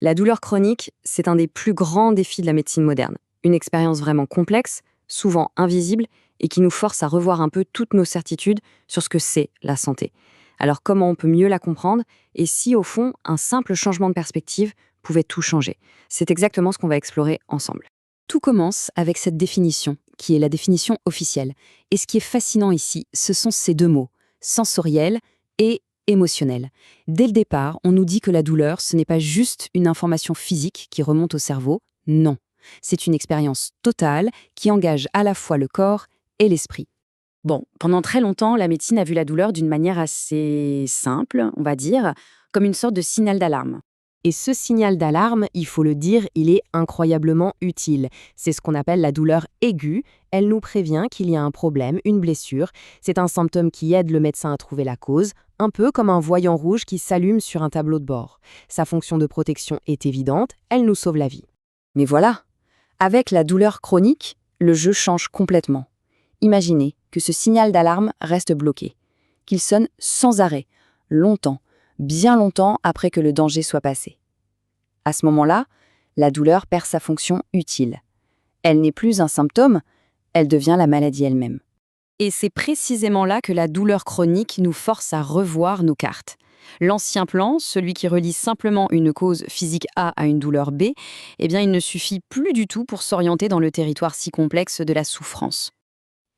La douleur chronique, c'est un des plus grands défis de la médecine moderne. Une expérience vraiment complexe, souvent invisible, et qui nous force à revoir un peu toutes nos certitudes sur ce que c'est la santé. Alors comment on peut mieux la comprendre, et si au fond, un simple changement de perspective pouvait tout changer? C'est exactement ce qu'on va explorer ensemble. Tout commence avec cette définition, qui est la définition officielle. Et ce qui est fascinant ici, ce sont ces deux mots, sensoriel et émotionnel. Dès le départ, on nous dit que la douleur, ce n'est pas juste une information physique qui remonte au cerveau, non. C'est une expérience totale qui engage à la fois le corps et l'esprit. Bon, pendant très longtemps, la médecine a vu la douleur d'une manière assez simple, on va dire, comme une sorte de signal d'alarme. Et ce signal d'alarme, il faut le dire, il est incroyablement utile. C'est ce qu'on appelle la douleur aiguë. Elle nous prévient qu'il y a un problème, une blessure. C'est un symptôme qui aide le médecin à trouver la cause, un peu comme un voyant rouge qui s'allume sur un tableau de bord. Sa fonction de protection est évidente, elle nous sauve la vie. Mais voilà, avec la douleur chronique, le jeu change complètement. Imaginez que ce signal d'alarme reste bloqué, qu'il sonne sans arrêt, longtemps, bien longtemps après que le danger soit passé. À ce moment-là, la douleur perd sa fonction utile. Elle n'est plus un symptôme, elle devient la maladie elle-même. Et c'est précisément là que la douleur chronique nous force à revoir nos cartes. L'ancien plan, celui qui relie simplement une cause physique A à une douleur B, eh bien il ne suffit plus du tout pour s'orienter dans le territoire si complexe de la souffrance.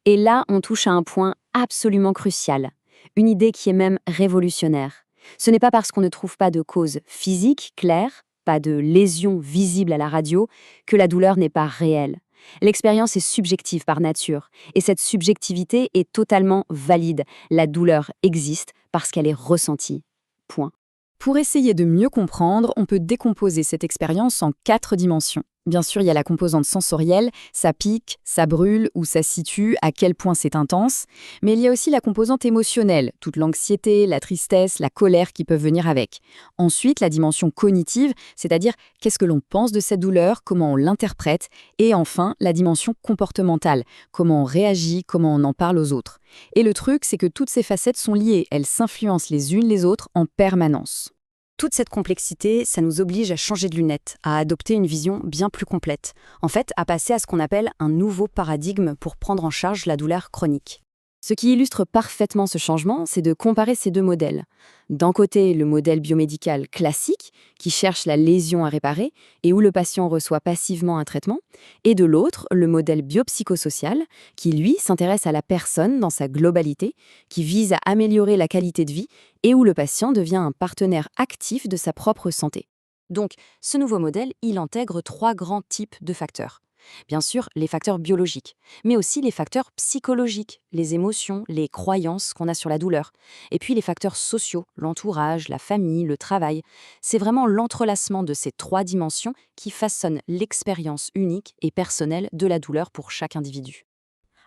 Et là, on touche à un point absolument crucial, une idée qui est même révolutionnaire. Ce n'est pas parce qu'on ne trouve pas de cause physique claire, pas de lésion visible à la radio, que la douleur n'est pas réelle. L'expérience est subjective par nature, et cette subjectivité est totalement valide. La douleur existe parce qu'elle est ressentie. Point. Pour essayer de mieux comprendre, on peut décomposer cette expérience en 4 dimensions. Bien sûr, il y a la composante sensorielle, ça pique, ça brûle ou ça situe, à quel point c'est intense. Mais il y a aussi la composante émotionnelle, toute l'anxiété, la tristesse, la colère qui peuvent venir avec. Ensuite, la dimension cognitive, c'est-à-dire qu'est-ce que l'on pense de cette douleur, comment on l'interprète. Et enfin, la dimension comportementale, comment on réagit, comment on en parle aux autres. Et le truc, c'est que toutes ces facettes sont liées, elles s'influencent les unes les autres en permanence. Toute cette complexité, ça nous oblige à changer de lunettes, à adopter une vision bien plus complète. En fait, à passer à ce qu'on appelle un nouveau paradigme pour prendre en charge la douleur chronique. Ce qui illustre parfaitement ce changement, c'est de comparer ces deux modèles. D'un côté, le modèle biomédical classique, qui cherche la lésion à réparer et où le patient reçoit passivement un traitement, et de l'autre, le modèle biopsychosocial, qui lui s'intéresse à la personne dans sa globalité, qui vise à améliorer la qualité de vie et où le patient devient un partenaire actif de sa propre santé. Donc, ce nouveau modèle, il intègre 3 grands types de facteurs. Bien sûr, les facteurs biologiques, mais aussi les facteurs psychologiques, les émotions, les croyances qu'on a sur la douleur. Et puis les facteurs sociaux, l'entourage, la famille, le travail. C'est vraiment l'entrelacement de ces 3 dimensions qui façonnent l'expérience unique et personnelle de la douleur pour chaque individu.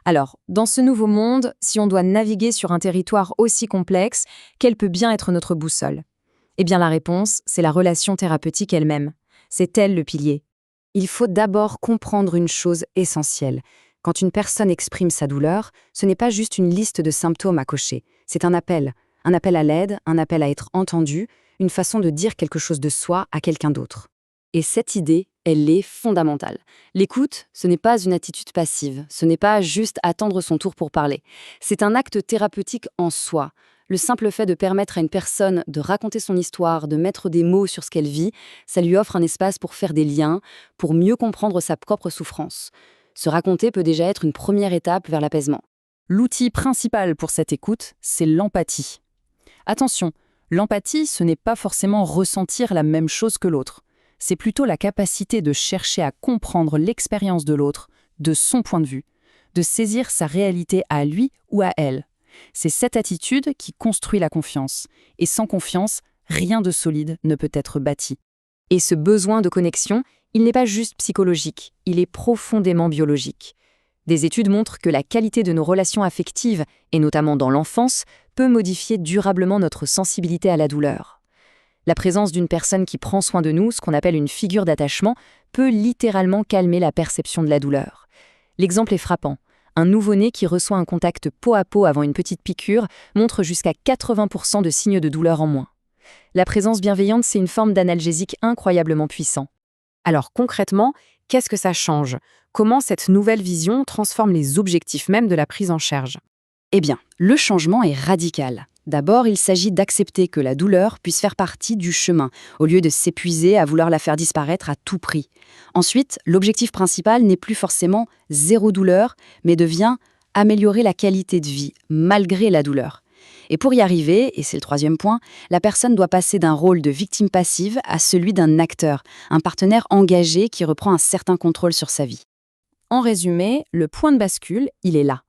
Alors, dans ce nouveau monde, si on doit naviguer sur un territoire aussi complexe, quelle peut bien être notre boussole? Eh bien la réponse, c'est la relation thérapeutique elle-même. C'est elle le pilier. Il faut d'abord comprendre une chose essentielle. Quand une personne exprime sa douleur, ce n'est pas juste une liste de symptômes à cocher. C'est un appel à l'aide, un appel à être entendu, une façon de dire quelque chose de soi à quelqu'un d'autre. Et cette idée, elle est fondamentale. L'écoute, ce n'est pas une attitude passive, ce n'est pas juste attendre son tour pour parler. C'est un acte thérapeutique en soi. Le simple fait de permettre à une personne de raconter son histoire, de mettre des mots sur ce qu'elle vit, ça lui offre un espace pour faire des liens, pour mieux comprendre sa propre souffrance. Se raconter peut déjà être une première étape vers l'apaisement. L'outil principal pour cette écoute, c'est l'empathie. Attention, l'empathie, ce n'est pas forcément ressentir la même chose que l'autre. C'est plutôt la capacité de chercher à comprendre l'expérience de l'autre, de son point de vue, de saisir sa réalité à lui ou à elle. C'est cette attitude qui construit la confiance. Et sans confiance, rien de solide ne peut être bâti. Et ce besoin de connexion, il n'est pas juste psychologique, il est profondément biologique. Des études montrent que la qualité de nos relations affectives, et notamment dans l'enfance, peut modifier durablement notre sensibilité à la douleur. La présence d'une personne qui prend soin de nous, ce qu'on appelle une figure d'attachement, peut littéralement calmer la perception de la douleur. L'exemple est frappant. Un nouveau-né qui reçoit un contact peau à peau avant une petite piqûre montre jusqu'à 80% de signes de douleur en moins. La présence bienveillante, c'est une forme d'analgésique incroyablement puissant. Alors concrètement, qu'est-ce que ça change? Comment cette nouvelle vision transforme les objectifs même de la prise en charge? Eh bien, le changement est radical. D'abord, il s'agit d'accepter que la douleur puisse faire partie du chemin, au lieu de s'épuiser à vouloir la faire disparaître à tout prix. Ensuite, l'objectif principal n'est plus forcément zéro douleur, mais devient améliorer la qualité de vie, malgré la douleur. Et pour y arriver, et c'est le troisième point, la personne doit passer d'un rôle de victime passive à celui d'un acteur, un partenaire engagé qui reprend un certain contrôle sur sa vie. En résumé, le point de bascule, il est là.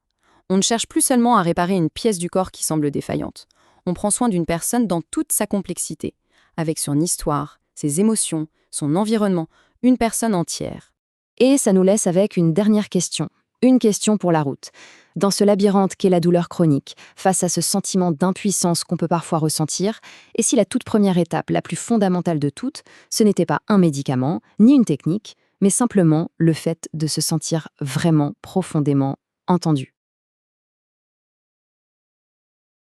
On ne cherche plus seulement à réparer une pièce du corps qui semble défaillante. On prend soin d'une personne dans toute sa complexité, avec son histoire, ses émotions, son environnement, une personne entière. Et ça nous laisse avec une dernière question. Une question pour la route. Dans ce labyrinthe qu'est la douleur chronique, face à ce sentiment d'impuissance qu'on peut parfois ressentir, et si la toute première étape, la plus fondamentale de toutes, ce n'était pas un médicament, ni une technique, mais simplement le fait de se sentir vraiment profondément entendu.